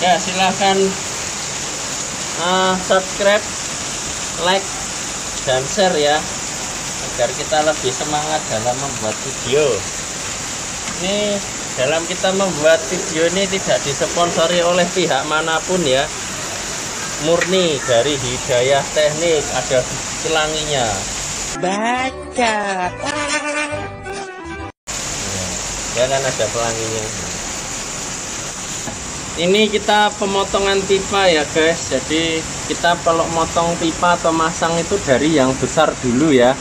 Ya, silahkan subscribe, like, dan share ya, agar kita lebih semangat dalam membuat video. Ini dalam kita membuat video ini tidak disponsori oleh pihak manapun ya, murni dari Hidayah Teknik, ada pelanginya. Baca. Ya kan ada pelanginya. Ini kita pemotongan pipa ya guys. Jadi kita kalau motong pipa atau masang itu dari yang besar dulu ya,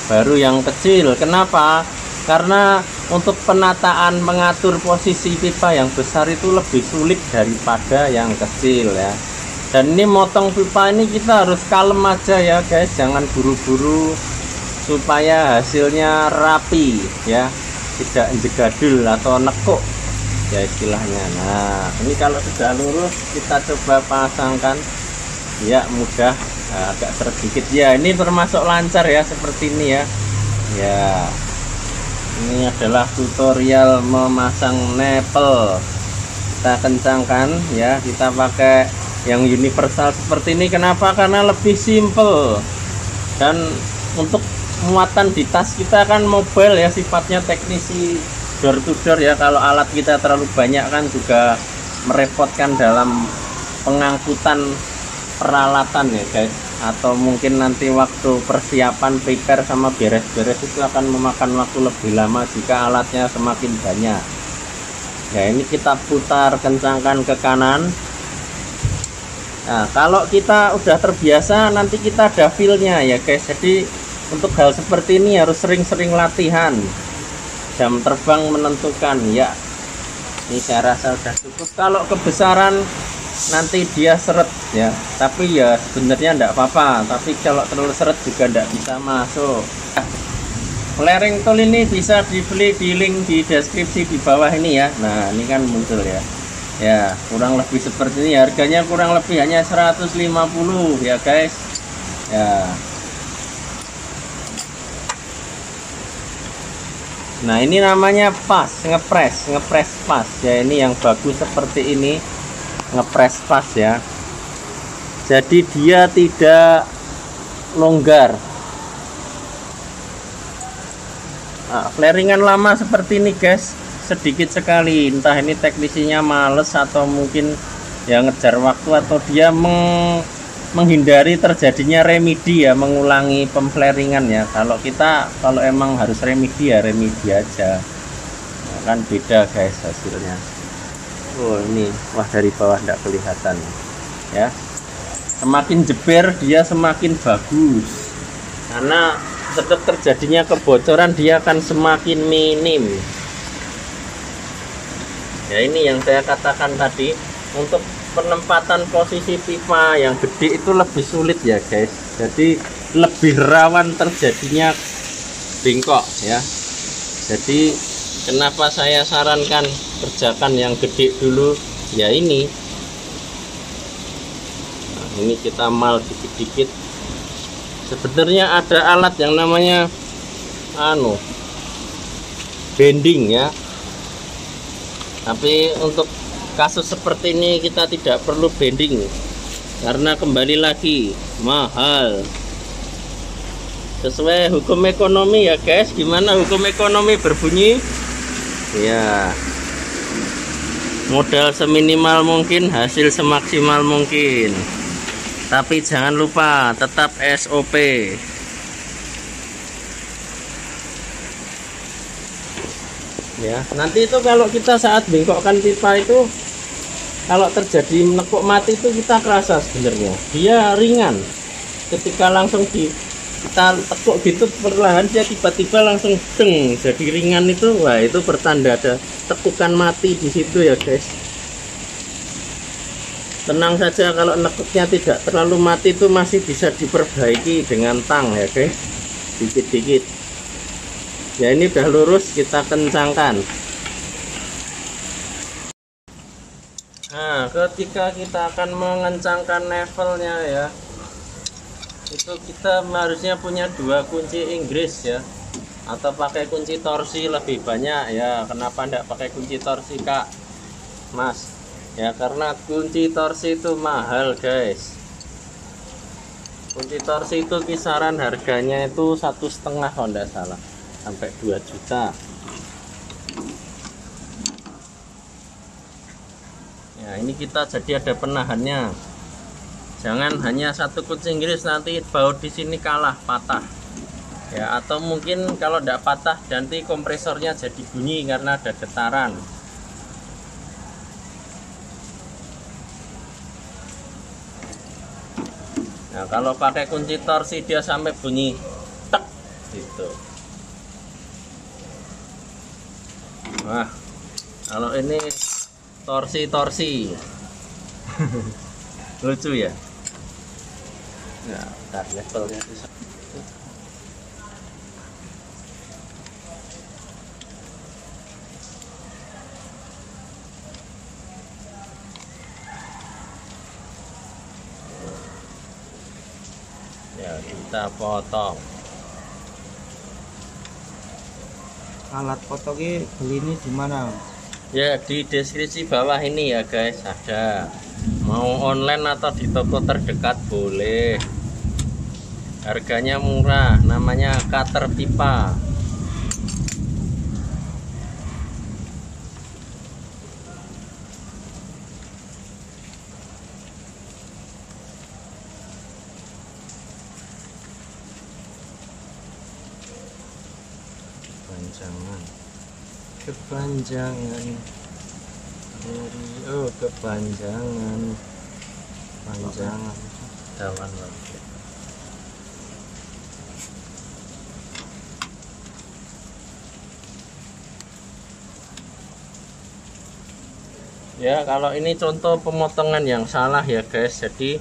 baru yang kecil. Kenapa? Karena untuk penataan mengatur posisi pipa yang besar itu lebih sulit daripada yang kecil ya. Dan ini motong pipa ini kita harus kalem aja ya guys, jangan buru-buru supaya hasilnya rapi ya, tidak jegadul atau nekuk ya istilahnya. Nah, ini kalau sudah lurus kita coba pasangkan ya, mudah. Nah, agak sedikit ya, ini termasuk lancar ya, seperti ini ya. Ya, ini adalah tutorial memasang nepel. Kita kencangkan ya, kita pakai yang universal seperti ini. Kenapa? Karena lebih simple, dan untuk muatan di tas kita kan mobile ya, sifatnya teknisi door to door ya. Kalau alat kita terlalu banyak kan juga merepotkan dalam pengangkutan peralatan ya guys, atau mungkin nanti waktu persiapan prepare sama beres-beres itu akan memakan waktu lebih lama jika alatnya semakin banyak ya. Ini kita putar, kencangkan ke kanan. Nah, kalau kita udah terbiasa nanti kita ada feel-nya ya guys. Jadi untuk hal seperti ini harus sering-sering latihan. Jam terbang menentukan ya. Ini saya rasa udah cukup. Kalau kebesaran nanti dia seret ya, tapi ya sebenarnya enggak apa-apa. Tapi kalau terlalu seret juga enggak bisa masuk. Flaring tool ini bisa dibeli di link di deskripsi di bawah ini ya. Nah, ini kan muncul ya. Ya, kurang lebih seperti ini. Harganya kurang lebih hanya 150 ya guys. Ya. Nah, ini namanya pas, ngepres pas ya. Ini yang bagus seperti ini, ngepres pas ya. Jadi dia tidak longgar. Nah, flaringan lama seperti ini guys, sedikit sekali. Entah ini teknisinya males atau mungkin ya ngejar waktu, atau dia menghindari terjadinya remedi ya, mengulangi pemflaringan ya. Kalau kita kalau emang harus remedi ya remedi aja. Nah, kan beda guys hasilnya. Oh, ini wah, dari bawah tidak kelihatan ya. Semakin jeber dia semakin bagus, karena tetap terjadinya kebocoran dia akan semakin minim ya. Ini yang saya katakan tadi, untuk penempatan posisi pipa yang gede itu lebih sulit ya guys. Jadi lebih rawan terjadinya bengkok ya. Jadi kenapa saya sarankan kerjakan yang gede dulu ya. Ini nah, ini kita mal dikit-dikit. Sebenarnya ada alat yang namanya bending ya, tapi untuk kasus seperti ini kita tidak perlu bending, karena kembali lagi mahal. Sesuai hukum ekonomi ya guys. Gimana hukum ekonomi berbunyi? Ya, modal seminimal mungkin, hasil semaksimal mungkin. Tapi jangan lupa tetap SOP. Ya, nanti itu kalau kita saat bengkokkan pipa itu, kalau terjadi menekuk mati itu kita kerasa sebenarnya. Dia ringan. Ketika langsung kita tekuk gitu perlahan, dia tiba-tiba langsung deng jadi ringan itu. Wah, itu pertanda ada tekukan mati di situ ya guys. Tenang saja, kalau nekuknya tidak terlalu mati itu masih bisa diperbaiki dengan tang ya guys, dikit-dikit. Ya, ini udah lurus, kita kencangkan. Nah, ketika kita akan mengencangkan levelnya ya, itu kita harusnya punya 2 kunci Inggris ya, atau pakai kunci torsi lebih banyak ya. Kenapa enggak pakai kunci torsi Kak Mas ya, karena kunci torsi itu mahal guys. Kunci torsi itu kisaran harganya itu 1,5 kalau tidak salah, sampai 2 juta. Ya, ini kita jadi ada penahannya. Jangan hanya satu kunci Inggris nanti baut di sini kalah, patah. Ya, atau mungkin kalau tidak patah nanti kompresornya jadi bunyi karena ada getaran. Nah, kalau pakai kunci torsi dia sampai bunyi tek gitu. Wah, kalau ini torsi lucu ya. Nah, ntar levelnya bisa. Ya, kita potong. Alat potongnya beli ini di mana? Ya, di deskripsi bawah ini ya guys, ada. Mau online atau di toko terdekat boleh. Harganya murah, namanya cutter pipa. Kepanjangan dari kepanjangan dawan lagi. Ya, kalau ini contoh pemotongan yang salah ya guys. Jadi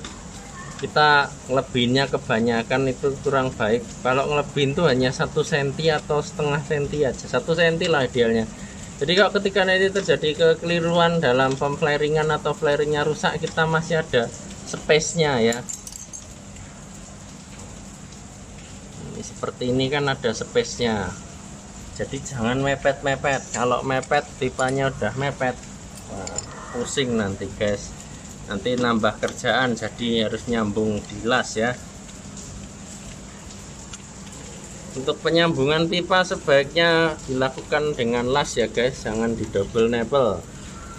kita ngelebihinnya kebanyakan itu kurang baik. Kalau ngelebihin itu hanya 1 cm atau setengah cm aja, 1 cm lah idealnya. Jadi kalau ketika nanti terjadi kekeliruan dalam pemflaringan atau flaringnya rusak, kita masih ada space-nya ya. Ini seperti ini kan ada space-nya. Jadi jangan mepet-mepet. Kalau mepet pipanya udah mepet, wah, pusing nanti guys. Nanti nambah kerjaan, jadi harus nyambung di las ya. Untuk penyambungan pipa sebaiknya dilakukan dengan las ya guys, jangan di double nipple.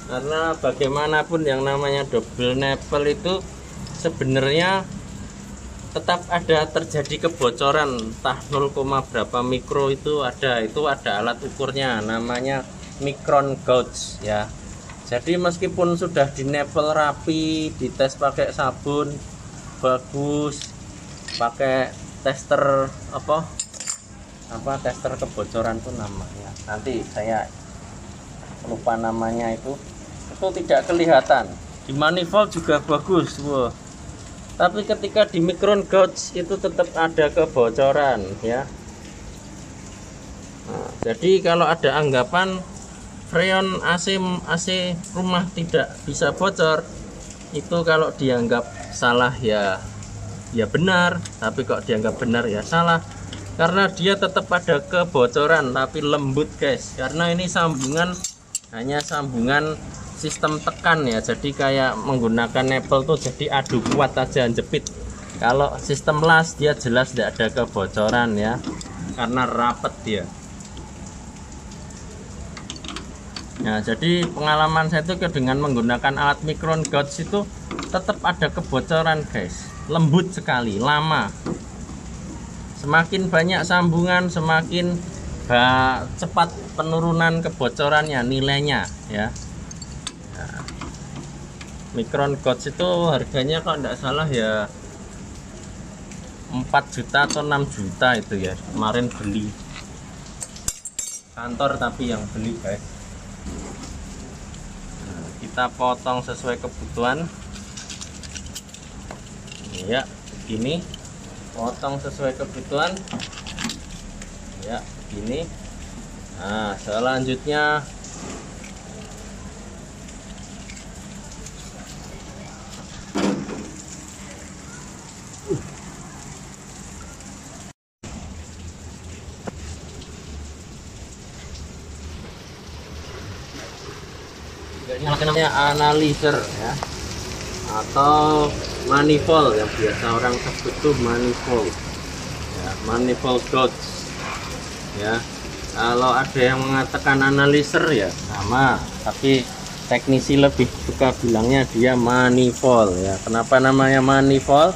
Karena bagaimanapun yang namanya double nipple itu sebenarnya tetap ada terjadi kebocoran, entah 0, berapa mikro itu ada alat ukurnya, namanya micron gauge ya. Jadi meskipun sudah di nipple rapi, dites pakai sabun bagus, pakai tester tester kebocoran tuh namanya, nanti saya lupa namanya, itu tidak kelihatan. Di manifold juga bagus, wow. Tapi ketika di micron gauge itu tetap ada kebocoran ya. Nah, jadi kalau ada anggapan freon AC rumah tidak bisa bocor, itu kalau dianggap salah ya benar, tapi kok dianggap benar ya salah, karena dia tetap ada kebocoran tapi lembut guys, karena ini sambungan hanya sambungan sistem tekan ya, jadi kayak menggunakan nipple tuh jadi adu kuat aja jepit. Kalau sistem las dia jelas tidak ada kebocoran ya, karena rapet dia. Nah, jadi pengalaman saya itu dengan menggunakan alat micron gauge itu tetap ada kebocoran guys, lembut sekali, lama. Semakin banyak sambungan semakin cepat penurunan kebocorannya, nilainya ya. Nah, micron gauge itu harganya kalau tidak salah ya 4 juta atau 6 juta itu ya, kemarin beli kantor tapi yang beli guys. Nah, kita potong sesuai kebutuhan ya, begini, potong sesuai kebutuhan ya, begini. Nah, selanjutnya namanya analyzer ya, atau manifold yang biasa orang sebut tuh manifold ya, manifold gauge ya. Kalau ada yang mengatakan analyzer ya sama, tapi teknisi lebih suka bilangnya dia manifold ya. Kenapa namanya manifold?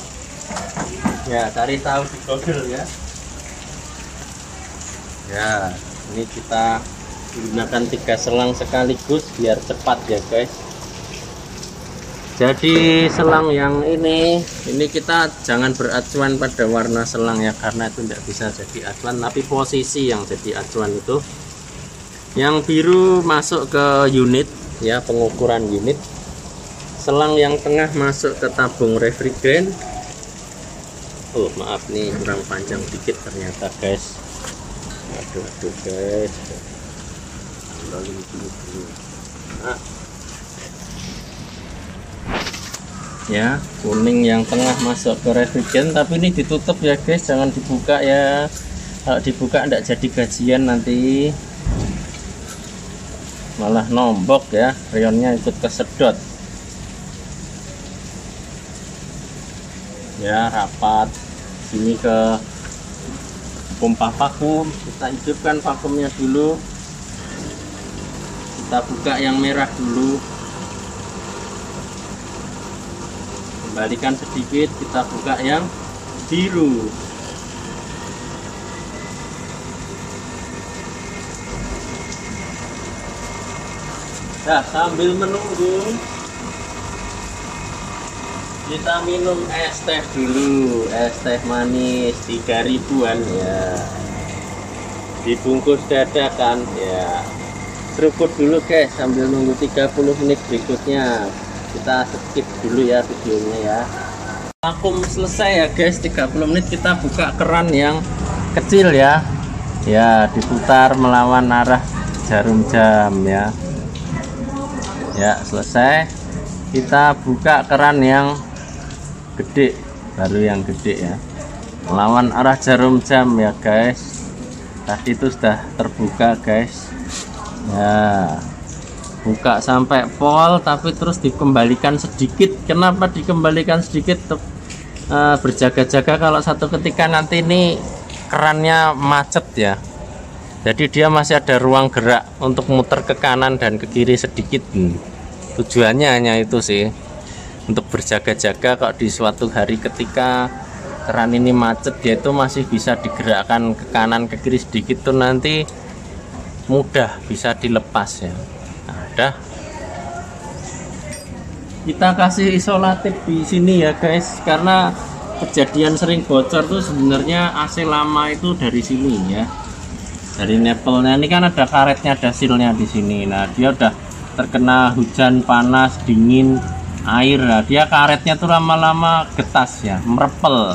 Ya cari tahu di Google ya. Ya, ini kita gunakan 3 selang sekaligus biar cepat ya guys. Jadi selang yang ini kita jangan beracuan pada warna selang ya, karena itu tidak bisa jadi acuan, tapi posisi yang jadi acuan itu. Yang biru masuk ke unit ya, pengukuran unit. Selang yang tengah masuk ke tabung refrigeran. Oh maaf nih, kurang panjang dikit ternyata guys. Aduh guys. Nah. Ya, kuning yang tengah masuk ke refrigeran, tapi ini ditutup ya guys, jangan dibuka ya. Kalau dibuka tidak jadi gajian nanti, malah nombok ya, freonnya ikut kesedot ya. Rapat sini ke pompa vakum, kita hidupkan vakumnya dulu, kita buka yang merah dulu, kembalikan sedikit, kita buka yang biru. Nah, sambil menunggu kita minum es teh dulu, es teh manis 3.000-an ya, dibungkus dadakan ya. Seruput dulu guys sambil nunggu 30 menit berikutnya. Kita skip dulu ya videonya ya. Vakum selesai ya guys, 30 menit. Kita buka keran yang kecil ya. Ya, diputar melawan arah jarum jam ya. Ya, selesai. Kita buka keran yang gede, baru yang gede ya, melawan arah jarum jam ya guys. Tadi itu sudah terbuka guys ya, buka sampai pol, tapi terus dikembalikan sedikit. Kenapa dikembalikan sedikit? Berjaga-jaga kalau satu ketika nanti ini kerannya macet ya, jadi dia masih ada ruang gerak untuk muter ke kanan dan ke kiri sedikit. Tujuannya hanya itu sih, untuk berjaga-jaga. Kalau di suatu hari ketika keran ini macet, dia itu masih bisa digerakkan ke kanan ke kiri sedikit tuh, nanti mudah bisa dilepas ya. Nah, udah kita kasih isolatif di sini ya guys, karena kejadian sering bocor tuh sebenarnya AC lama itu dari sini ya, dari nepelnya. Ini kan ada karetnya, ada silnya di sini. Nah, dia udah terkena hujan panas, dingin, air. Nah, dia karetnya tuh lama-lama getas ya, merepel,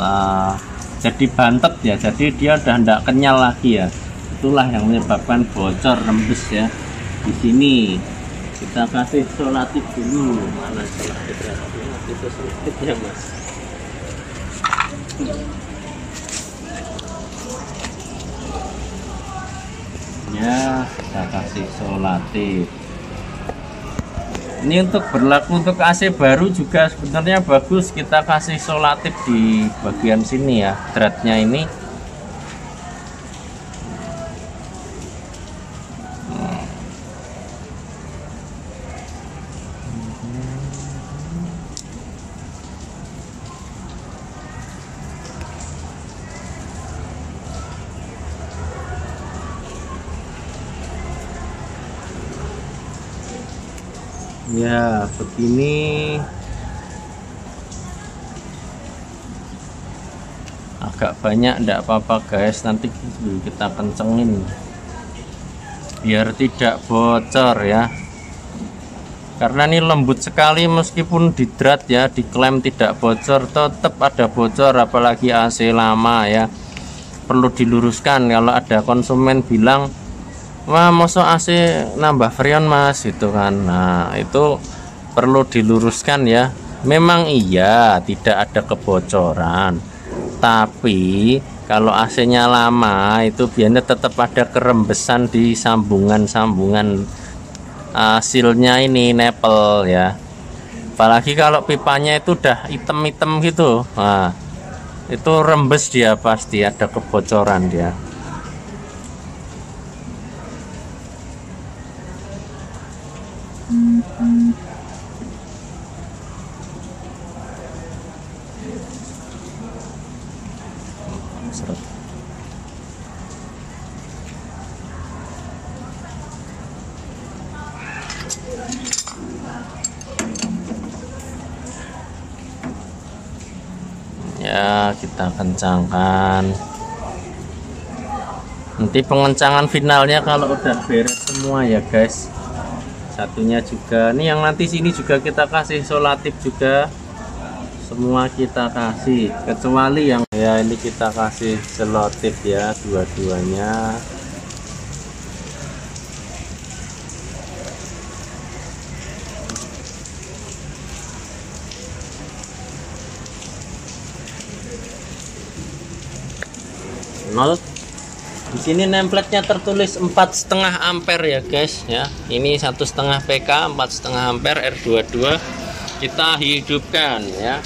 jadi bantet ya, jadi dia udah tidak kenyal lagi ya. Itulah yang menyebabkan bocor rembes ya. Di sini kita kasih isolatif dulu. Mana isolatifnya? Itu sedikit ya mas. Ya, kita kasih isolatif. Ini untuk berlaku untuk AC baru juga sebenarnya bagus, kita kasih isolatif di bagian sini ya, dratnya ini. Ya begini, agak banyak enggak apa-apa guys, nanti kita kencengin biar tidak bocor ya, karena ini lembut sekali. Meskipun di drat ya, diklaim tidak bocor, tetap ada bocor, apalagi AC lama ya. Perlu diluruskan kalau ada konsumen bilang, wah mosok AC nambah freon mas gitu kan. Nah, itu perlu diluruskan ya. Memang iya tidak ada kebocoran, tapi kalau AC-nya lama itu biasanya tetap ada kerembesan di sambungan-sambungan hasilnya ini nepel ya. Apalagi kalau pipanya itu udah hitam-hitam gitu, nah itu rembes dia, pasti ada kebocoran dia. Ya, kita kencangkan. Nanti pengencangan finalnya kalau udah beres semua ya guys. Satunya juga nih yang nanti sini juga kita kasih solatif juga. Semua kita kasih kecuali yang ya ini kita kasih selotip ya, dua-duanya. Nol. Di sini nameplate-nya tertulis 4,5 ampere ya guys ya. Ini 1,5 PK 4,5 ampere R22 kita hidupkan ya.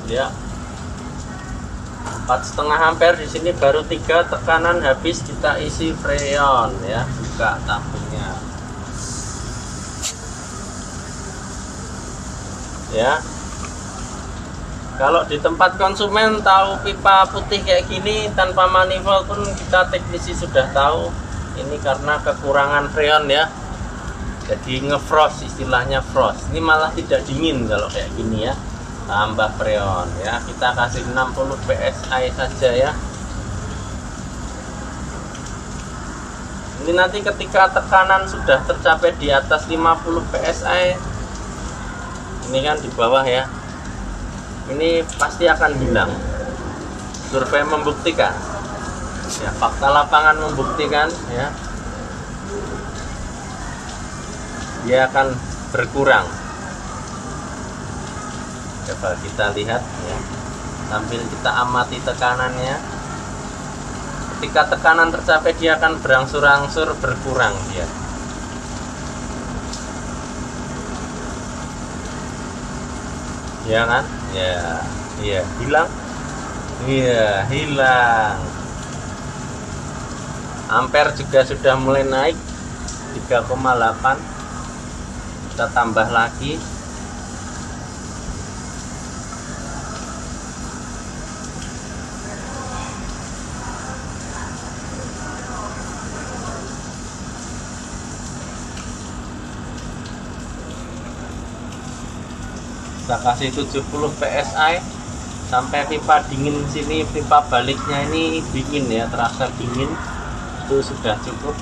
Ya, 4,5 ampere di sini baru 3 tekanan habis kita isi freon ya. Buka tabungnya ya. Kalau di tempat konsumen tahu pipa putih kayak gini tanpa manifold pun kita teknisi sudah tahu ini karena kekurangan freon ya, jadi ngefrost, istilahnya frost. Ini malah tidak dingin kalau kayak gini ya. Tambah freon ya, kita kasih 60 psi saja ya. Ini nanti ketika tekanan sudah tercapai di atas 50 psi, ini kan di bawah ya, ini pasti akan hilang. Survei membuktikan ya, fakta lapangan membuktikan ya, dia akan berkurang. Coba kita lihat ya, sambil kita amati tekanannya. Ketika tekanan tercapai dia akan berangsur-angsur berkurang dia. Ya kan? Ya, iya, hilang. Iya, hilang. Ampere juga sudah mulai naik 3,8. Kita tambah lagi. Kita kasih 70 psi sampai pipa dingin sini, pipa baliknya ini dingin ya, terasa dingin, itu sudah cukup.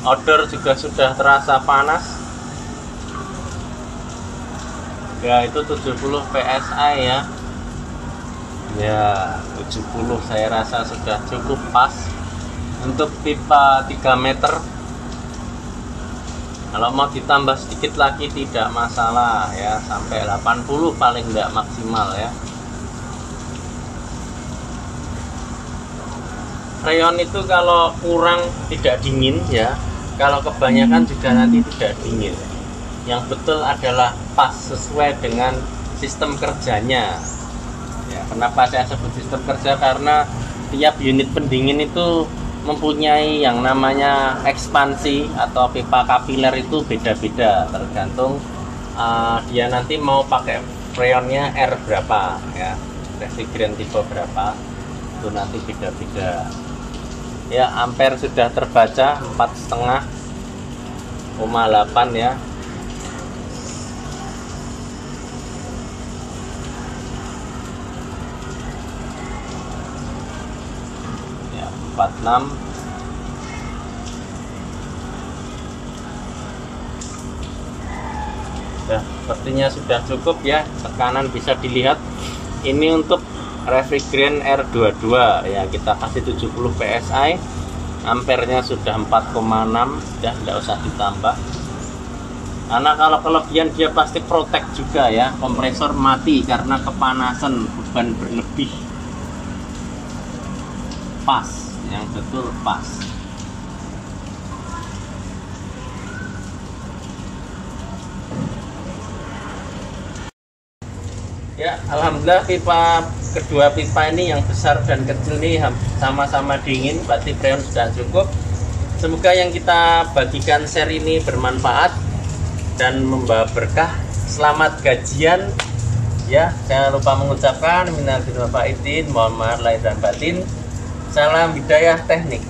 Odor juga sudah terasa panas ya, itu 70 psi ya. Ya 70 saya rasa sudah cukup pas untuk pipa 3 meter. Kalau mau ditambah sedikit lagi tidak masalah ya, sampai 80 paling enggak maksimal ya. Freon itu kalau kurang tidak dingin ya, kalau kebanyakan juga nanti tidak dingin. Yang betul adalah pas sesuai dengan sistem kerjanya ya. Kenapa saya sebut sistem kerja? Karena tiap unit pendingin itu mempunyai yang namanya ekspansi atau pipa kapiler, itu beda-beda tergantung dia nanti mau pakai freonnya R berapa ya, refrigerant tipe berapa, itu nanti beda-beda Ya, ampere sudah terbaca 4,5,8 ya. Ya, 46. Sepertinya sudah cukup ya, tekanan bisa dilihat. Ini untuk refrigerant R22 ya, kita kasih 70 PSI, ampernya sudah 4,6, sudah tidak usah ditambah karena kalau kelebihan dia pasti protek juga ya, kompresor mati karena kepanasan, beban berlebih. Pas, yang betul pas. Ya, alhamdulillah kedua pipa ini yang besar dan kecil ini sama-sama dingin, berarti freon sudah cukup. Semoga yang kita bagikan share ini bermanfaat dan membawa berkah. Selamat gajian ya, jangan lupa mengucapkan minal aidin wal faizin, mohon maaf lahir dan batin. Salam hidayah teknik.